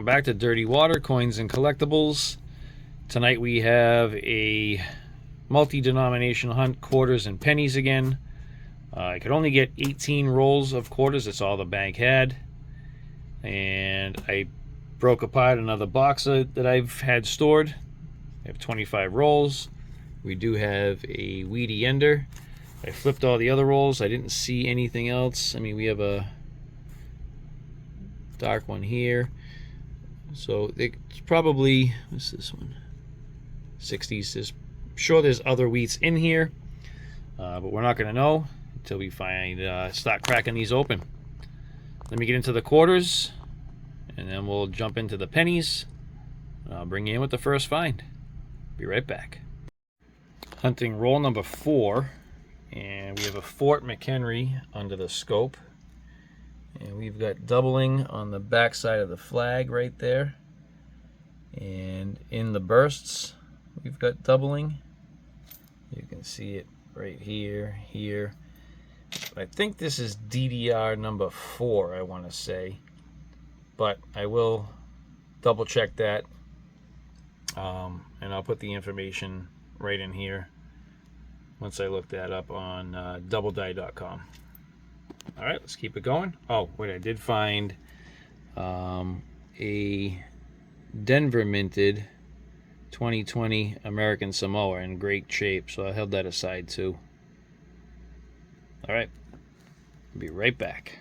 back to Dirty Water Coins and Collectibles. Tonight we have a multi-denomination hunt, quarters and pennies again. I could only get 18 rolls of quarters. That's all the bank had. And I broke apart another box that I've had stored. I have 25 rolls. We do have a weedy ender. I flipped all the other rolls. I didn't see anything else. I mean, we have a dark one here. So it's probably, what's this one? 60s. Sure there's other wheats in here, but we're not going to know until we start cracking these open. Let me get into the quarters, and then we'll jump into the pennies. I'll bring you in with the first find. Be right back. Hunting roll number 4, and we have a Fort McHenry under the scope. And we've got doubling on the back side of the flag right there. And in the bursts, we've got doubling. You can see it right here, here. I think this is DDR number 4, I want to say. But I will double check that. And I'll put the information right in here once I look that up on doubledie.com. All right, let's keep it going. Oh, wait, I did find a Denver minted 2020 American Samoa in great shape, so I held that aside too. All right, I'll be right back.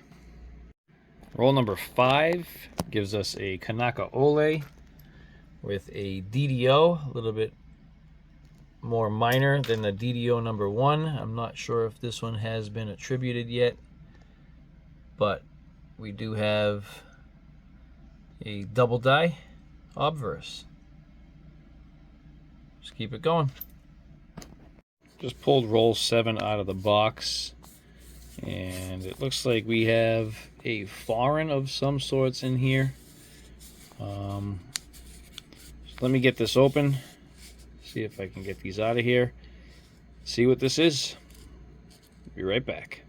Roll number 5 gives us a Kanaka Ole with a DDO, a little bit more minor than the DDO number 1. I'm not sure if this one has been attributed yet, but we do have a double die obverse. Just keep it going. Just pulled roll 7 out of the box, and it looks like we have a foreign of some sorts in here. So let me get this open, see if I can get these out of here, see what this is. Be right back.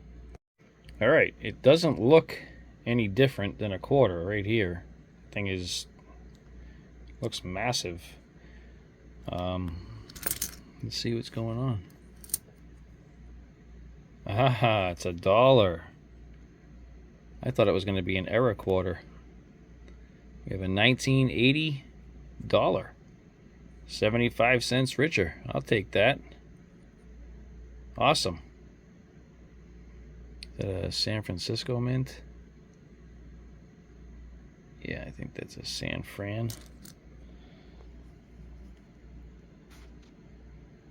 All right, it doesn't look any different than a quarter right here. Thing looks massive. Let's see what's going on. Aha, it's $1. I thought it was going to be an error quarter. We have a 1980 dollar, 75 cents richer. I'll take that. Awesome. San Francisco mint. Yeah, I think that's a San Fran.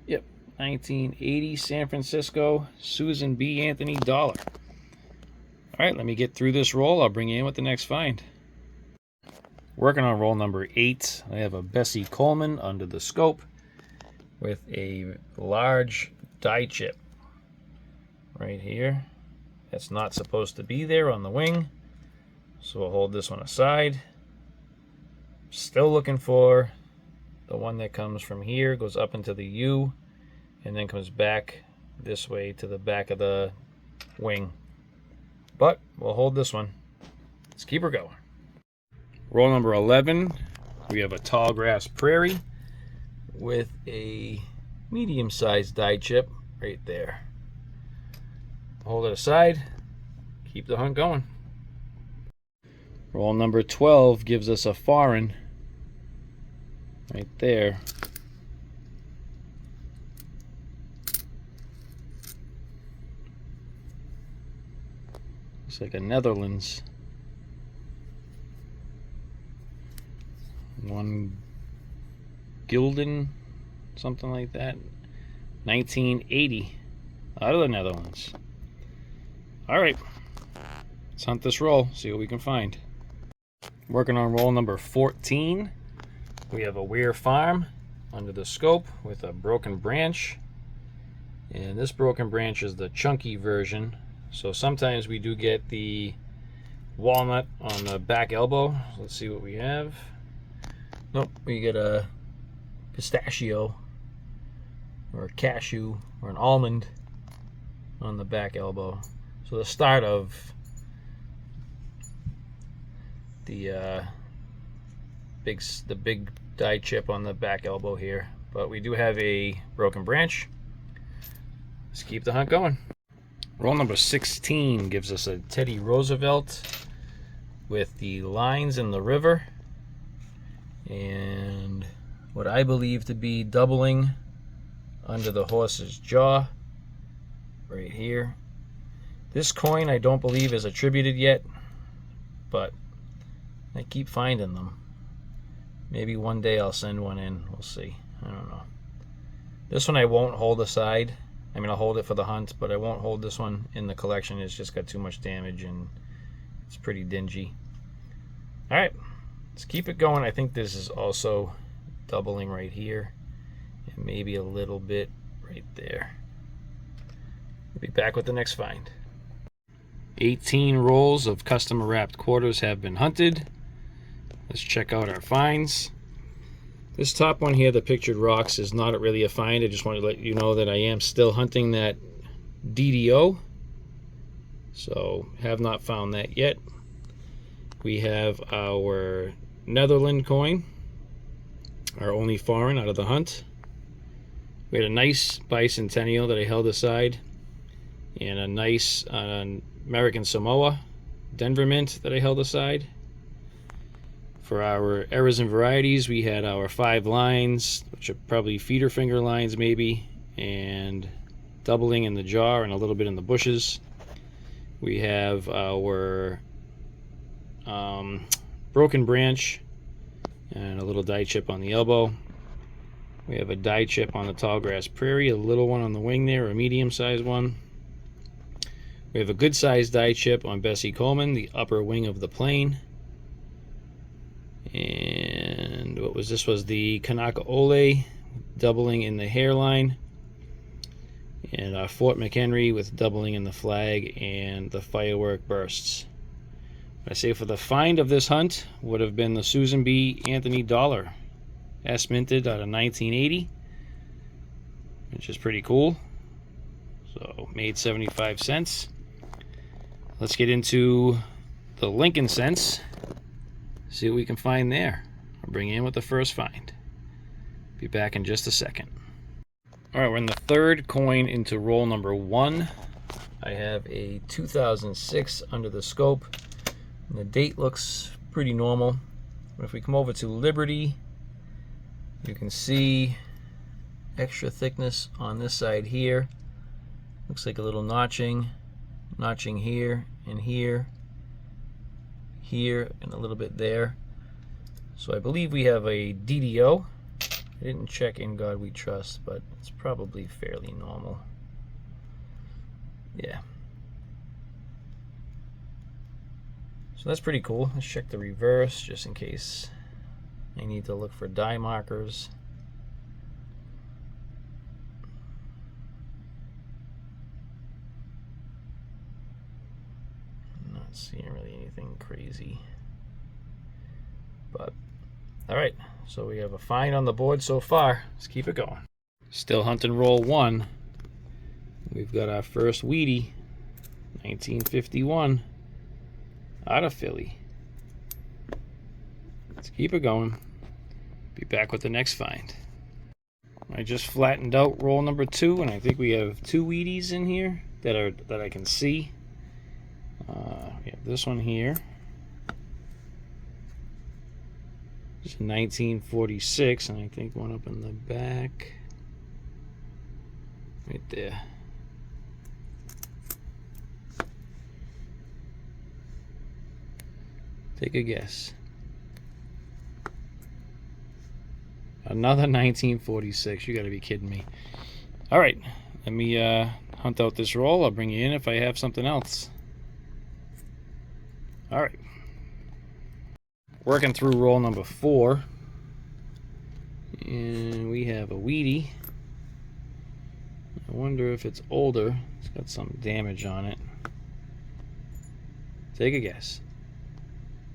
Yep, 1980 San Francisco Susan B. Anthony dollar. All right, let me get through this roll. I'll bring you in with the next find. Working on roll number 8, I have a Bessie Coleman under the scope with a large die chip right here. That's not supposed to be there on the wing, so we'll hold this one aside. Still looking for the one that comes from here, goes up into the U, and then comes back this way to the back of the wing. But we'll hold this one. Let's keep her going. Roll number 11, we have a Tall Grass Prairie with a medium-sized die chip right there. Hold it aside, keep the hunt going. Roll number 12 gives us a foreign right there. Looks like a Netherlands. One Gilden, something like that. 1980 out of the Netherlands. All right, let's hunt this roll, see what we can find. Working on roll number 14, we have a Weir Farm under the scope with a broken branch. And this broken branch is the chunky version. So sometimes we do get the walnut on the back elbow. Let's see what we have. Nope, we get a pistachio or a cashew or an almond on the back elbow. So the start of the the big die chip on the back elbow here. But we do have a broken branch. Let's keep the hunt going. Roll number 16 gives us a Teddy Roosevelt with the lines in the river and what I believe to be doubling under the horse's jaw right here. This coin I don't believe is attributed yet, but I keep finding them. Maybe one day I'll send one in. We'll see. I don't know. This one I won't hold aside. I mean, I'll hold it for the hunt, but I won't hold this one in the collection. It's just got too much damage and it's pretty dingy. All right, let's keep it going. I think this is also doubling right here and maybe a little bit right there. We'll be back with the next find. 18 rolls of custom wrapped quarters have been hunted. Let's check out our finds. This top one here, the pictured rocks, is not really a find. I just wanted to let you know that I am still hunting that DDO. So have not found that yet. We have our Netherland coin, our only foreign out of the hunt. We had a nice bicentennial that I held aside, and a nice American Samoa Denver Mint that I held aside. For our errors and varieties, we had our 5 lines, which are probably feeder finger lines maybe, and doubling in the jaw and a little bit in the bushes. We have our broken branch and a little die chip on the elbow. We have a die chip on the Tallgrass Prairie, a little one on the wing there, a medium-sized one. We have a good-sized die chip on Bessie Coleman, the upper wing of the plane. And what was this? Was the Kanaka Ole doubling in the hairline, and our Fort McHenry with doubling in the flag and the firework bursts. I say for the find of this hunt would have been the Susan B. Anthony dollar, S minted out of 1980, which is pretty cool. So made 75 cents. Let's get into the Lincoln cents. See what we can find there. I'll bring you in with the first find. Be back in just a second. All right, we're in the third coin into roll number 1. I have a 2006 under the scope, and the date looks pretty normal. But if we come over to Liberty, you can see extra thickness on this side here. Looks like a little notching here and here. Here and a little bit there. So I believe we have a DDO. I didn't check In God We Trust, but it's probably fairly normal. Yeah. So that's pretty cool. Let's check the reverse just in case I need to look for die markers. Not seeing really anything crazy. But all right, so we have a find on the board so far. Let's keep it going. Still hunting roll 1. We've got our first Wheatie, 1951, out of Philly. Let's keep it going. Be back with the next find. I just flattened out roll number 2, and I think we have 2 Wheaties in here that I can see. We have this one here. It's 1946, and I think one up in the back. Right there. Take a guess. Another 1946. You gotta be kidding me. All right, let me hunt out this roll. I'll bring you in if I have something else. All right. Working through roll number 4. And we have a Wheatie. I wonder if it's older. It's got some damage on it. Take a guess.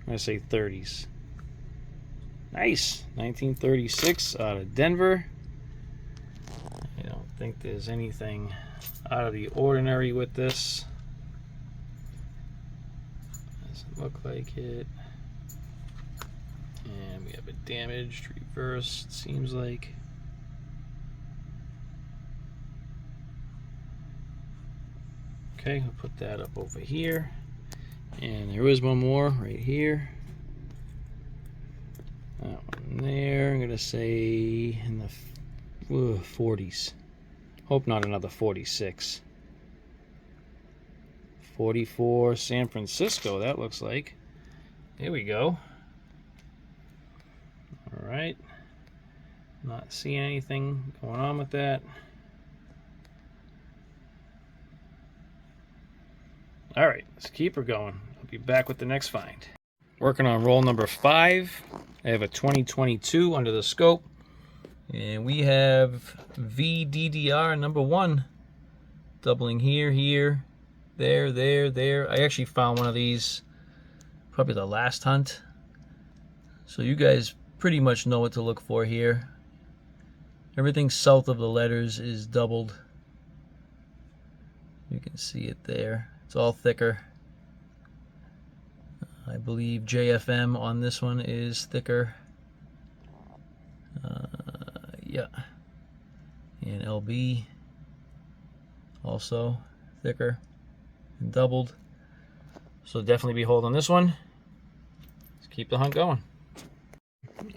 I'm going to say 30s. Nice. 1936 out of Denver. I don't think there's anything out of the ordinary with this. Doesn't look like it. And we have a damaged reverse, it seems like. Okay, we'll put that up over here. And there is one more right here. That one there, I'm gonna say in the 40s. Hope not another 46. 44 San Francisco, that looks like. Here we go. All right. Not seeing anything going on with that. All right, let's keep her going. I'll be back with the next find. Working on roll number 5. I have a 2022 under the scope. And we have VDDR number 1. Doubling here, here, there, there, there. I actually found one of these probably the last hunt. So you guys pretty much know what to look for here. Everything south of the letters is doubled. You can see it there. It's all thicker. I believe JFM on this one is thicker. Yeah. And LB also thicker and doubled. So definitely be holding this one. Let's keep the hunt going.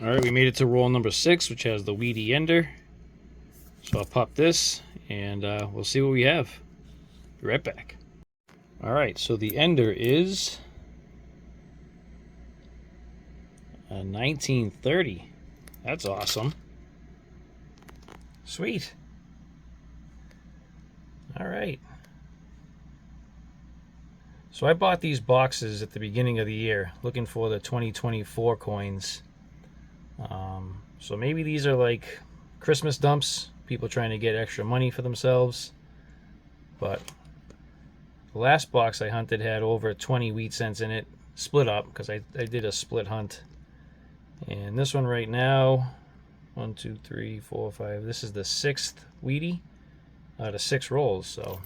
All right, we made it to roll number 6, which has the weedy ender. So I'll pop this and we'll see what we have. Be right back. All right, so the ender is a 1930. That's awesome. Sweet. All right. So I bought these boxes at the beginning of the year, looking for the 2024 coins. So maybe these are like Christmas dumps, people trying to get extra money for themselves. But the last box I hunted had over 20 wheat cents in it, split up, because I did a split hunt. And this one right now, 1, 2, 3, 4, 5, this is the 6th wheatie out of 6 rolls. So all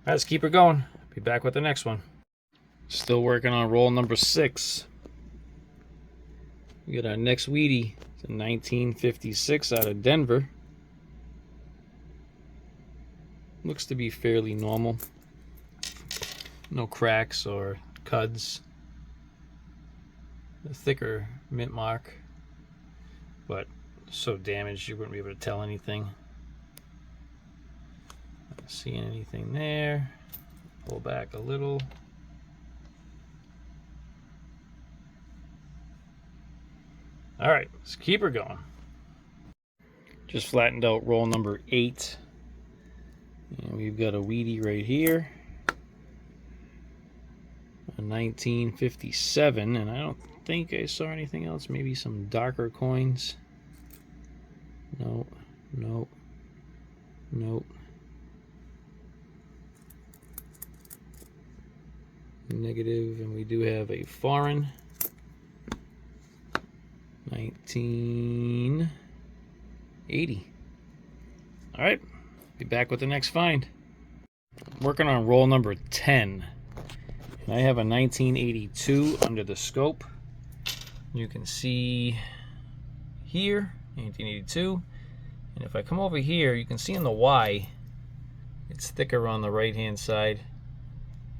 right, let's keep her going. Be back with the next one. Still working on roll number 6. We got our next wheatie. It's a 1956 out of Denver. Looks to be fairly normal. No cracks or cuds. A thicker mint mark, but so damaged you wouldn't be able to tell anything. Not seeing anything there. Pull back a little. All right, let's keep her going. Just flattened out roll number 8. And we've got a wheatie right here. A 1957, and I don't think I saw anything else. Maybe some darker coins. No, no, nope. Negative, and we do have a foreign 1980. All right, be back with the next find. Working on roll number 10, and I have a 1982 under the scope. You can see here 1982, and if I come over here, you can see on the Y it's thicker on the right hand side.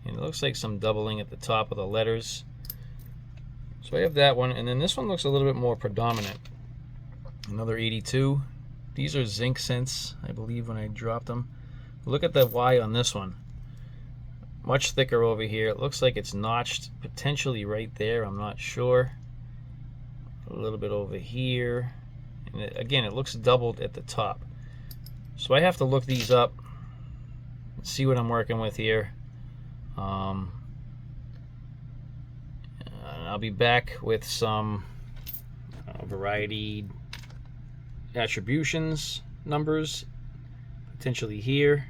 And it looks like some doubling at the top of the letters. So I have that one, and then this one looks a little bit more predominant. Another 82. These are zinc cents, I believe, when I dropped them. Look at the Y on this one. Much thicker over here. It looks like it's notched potentially right there. I'm not sure. A little bit over here. And again, it looks doubled at the top. So I have to look these up and see what I'm working with here. I'll be back with some variety attributions numbers potentially here,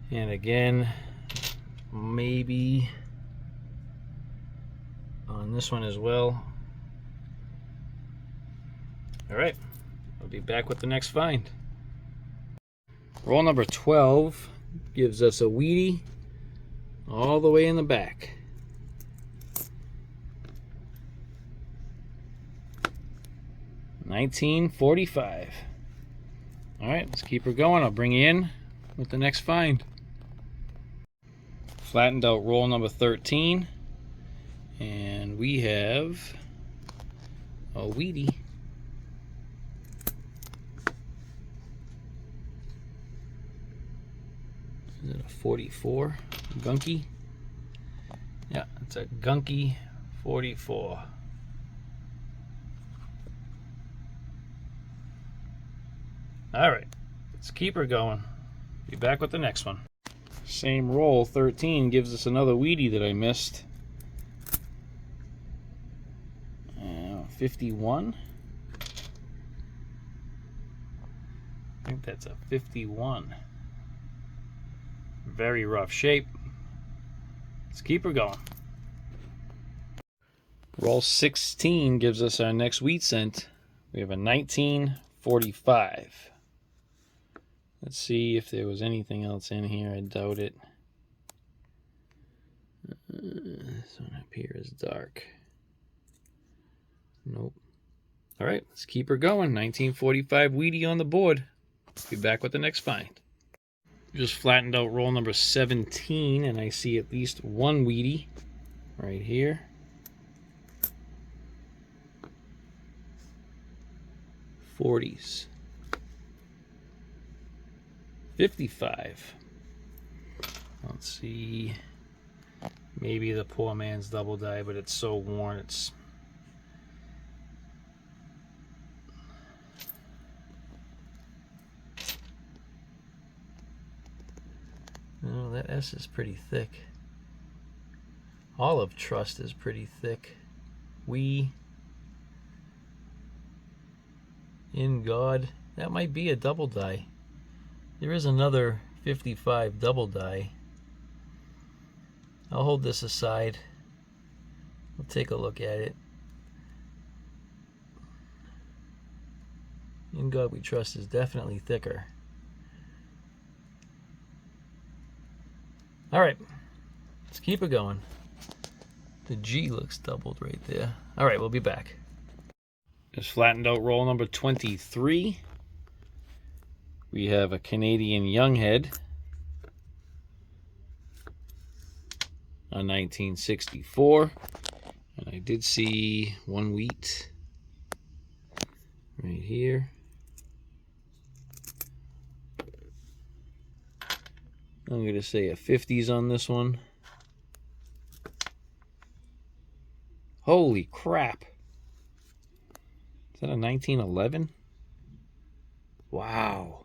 and again maybe on this one as well. All right, I'll be back with the next find. Roll number 12 gives us a wheatie all the way in the back. 1945. All right, let's keep her going. I'll bring you in with the next find. Flattened out roll number 13. And we have a Wheatie. Is it a 44? Gunky? Yeah, it's a Gunky 44. Alright, let's keep her going. Be back with the next one. Same roll, 13, gives us another Wheatie that I missed. 51. I think that's a 51. Very rough shape. Let's keep her going. Roll 16 gives us our next wheat cent. We have a 1945. Let's see if there was anything else in here. I doubt it. This one up here is dark. Nope. All right, let's keep her going. 1945 Wheatie on the board. Be back with the next find. Just flattened out roll number 17, and I see at least one Wheatie right here. '40s. 55. Let's see. Maybe the poor man's double die, but it's so worn. It's oh, that S is pretty thick. Olive Trust is pretty thick. We in God. That might be a double die. There is another 55 double die. I'll hold this aside. We'll take a look at it. In God We Trust is definitely thicker. Alright, let's keep it going. The G looks doubled right there. Alright, we'll be back. Just flattened out roll number 23. We have a Canadian Younghead, a 1964, and I did see one wheat right here. I'm going to say a 50s on this one. Holy crap. Is that a 1911? Wow.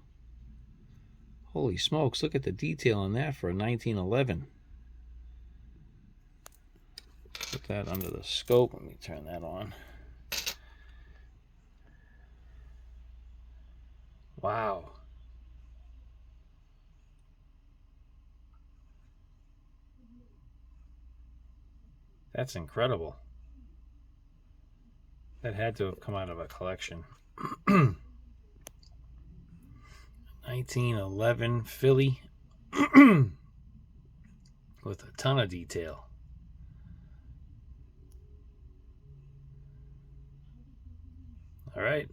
Holy smokes, look at the detail on that for a 1911. Put that under the scope. Let me turn that on. Wow. That's incredible. That had to have come out of a collection. 1911 Philly with a ton of detail. All right,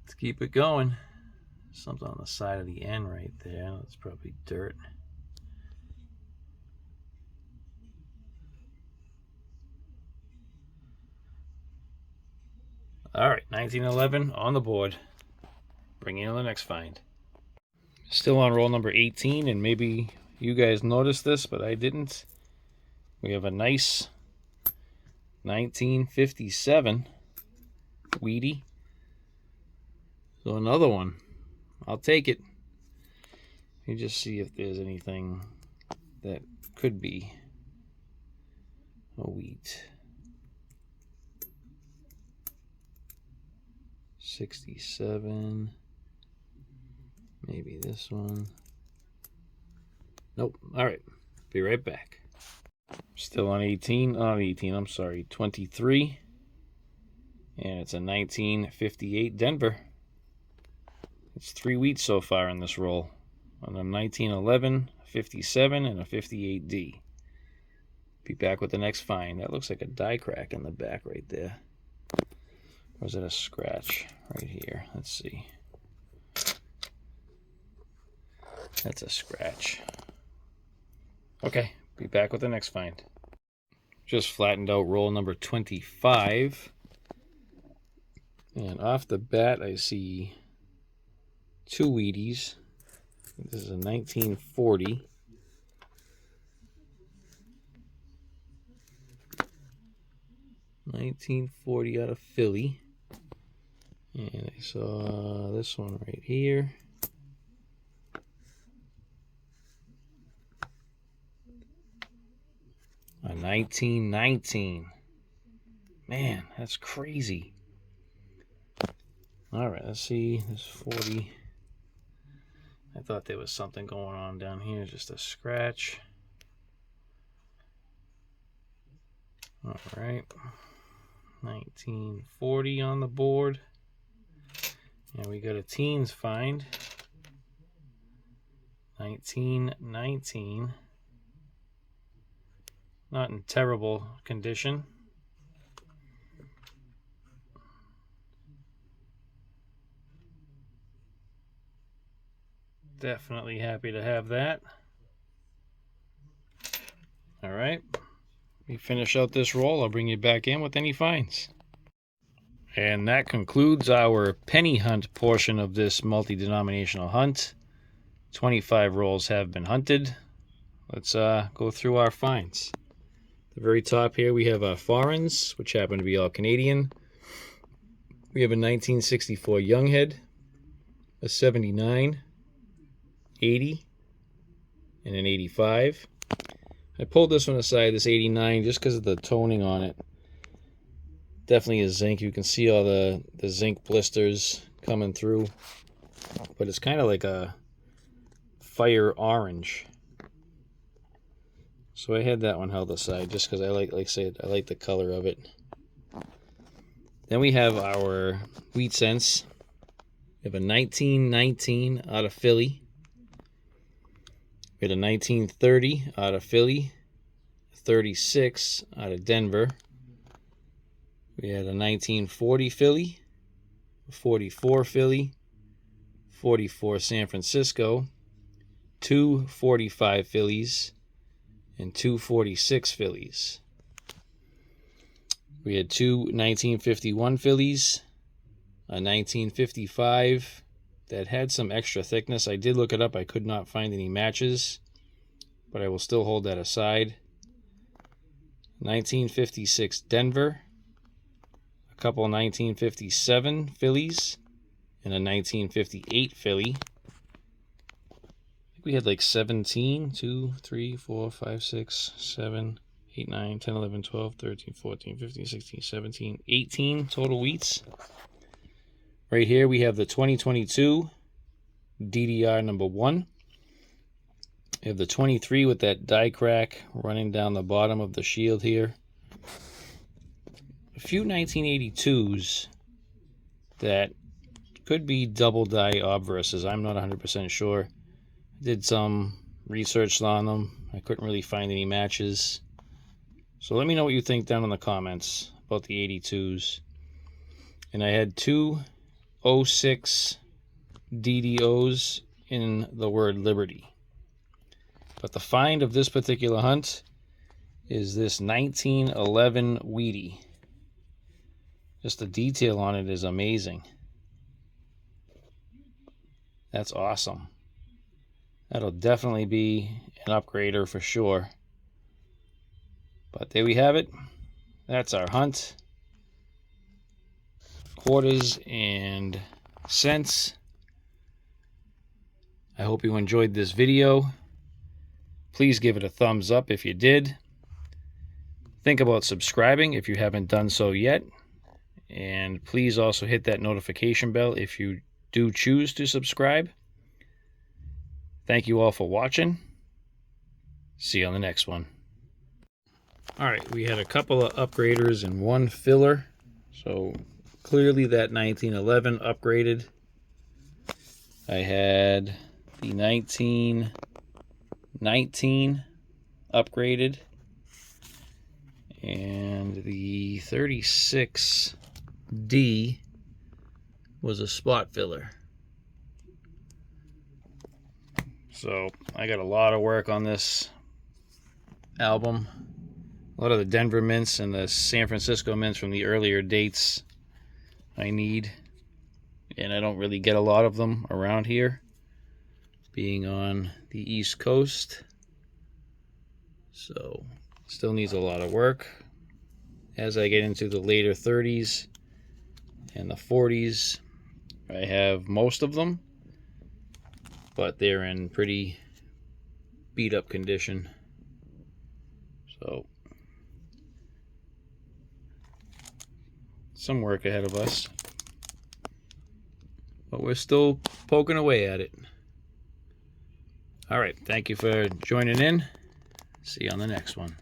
let's keep it going. Something on the side of the N right there. That's probably dirt. All right, 1911 on the board. Bring in the next find. Still on roll number 18, and maybe you guys noticed this, but I didn't. We have a nice 1957 Wheatie. So another one. I'll take it. Let me just see if there's anything that could be a wheat. 67. Maybe this one. Nope. All right. Be right back. Still on 18. Not 18. I'm sorry. 23. And it's a 1958 Denver. It's 3 wheats so far in this roll. On a 1911, 57, and a 58D. Be back with the next find. That looks like a die crack in the back right there. Or is it a scratch right here? Let's see. That's a scratch. Okay, be back with the next find. Just flattened out roll number 25. And off the bat, I see two Wheaties. This is a 1940. Out of Philly. And I saw this one right here. A 1919. Man, that's crazy. All right, let's see this 40. I thought there was something going on down here, just a scratch. All right, 1940 on the board. And we got a teens find. 1919. Not in terrible condition. Definitely happy to have that. All right. We finish out this roll. I'll bring you back in with any finds. And that concludes our penny hunt portion of this multi-denominational hunt. 25 rolls have been hunted. Let's go through our finds. At the very top here we have our foreigns, which happen to be all Canadian. We have a 1964 Younghead, a 79, 80, and an 85. I pulled this one aside, this 89, just because of the toning on it. Definitely a zinc. You can see all the zinc blisters coming through. But it's kind of like a fire orange. So I had that one held aside just because I like I said, I like the color of it. Then we have our Wheat Cents. We have a 1919 out of Philly. We had a 1930 out of Philly, 36 out of Denver. We had a 1940 Philly, 44 Philly, 44 San Francisco, 2 45 Phillies, and 2 46 Phillies. We had 2 1951 Phillies, a 1955 that had some extra thickness. I did look it up. I could not find any matches, but I will still hold that aside. 1956 Denver, a couple 1957 Phillies, and a 1958 Philly. I think we had like 17, 2, 3, 4, 5, 6, 7, 8, 9, 10, 11, 12, 13, 14, 15, 16, 17, 18 total wheats. Right here we have the 2022 DDR number 1. We have the 23 with that die crack running down the bottom of the shield here. A few 1982s that could be double die obverses. I'm not 100% sure. I did some research on them. I couldn't really find any matches. So let me know what you think down in the comments about the 82s. And I had 2 06 DDOs in the word Liberty. But the find of this particular hunt is this 1911 Wheatie. Just the detail on it is amazing. That's awesome. That'll definitely be an upgrader for sure. But there we have it. That's our hunt. Quarters and cents. I hope you enjoyed this video. Please give it a thumbs up if you did. Think about subscribing if you haven't done so yet. And please also hit that notification bell if you do choose to subscribe. Thank you all for watching. See you on the next one. Alright, we had a couple of upgraders and one filler. So clearly that 1911 upgraded. I had the 1919 upgraded. And the 36 D was a spot filler. So I got a lot of work on this album. A lot of the Denver mints and the San Francisco mints from the earlier dates I need. And I don't really get a lot of them around here, being on the East Coast. So still needs a lot of work. As I get into the later 30s and the 40s, I have most of them, but they're in pretty beat up condition. So some work ahead of us, but we're still poking away at it. All right, thank you for joining in. See you on the next one.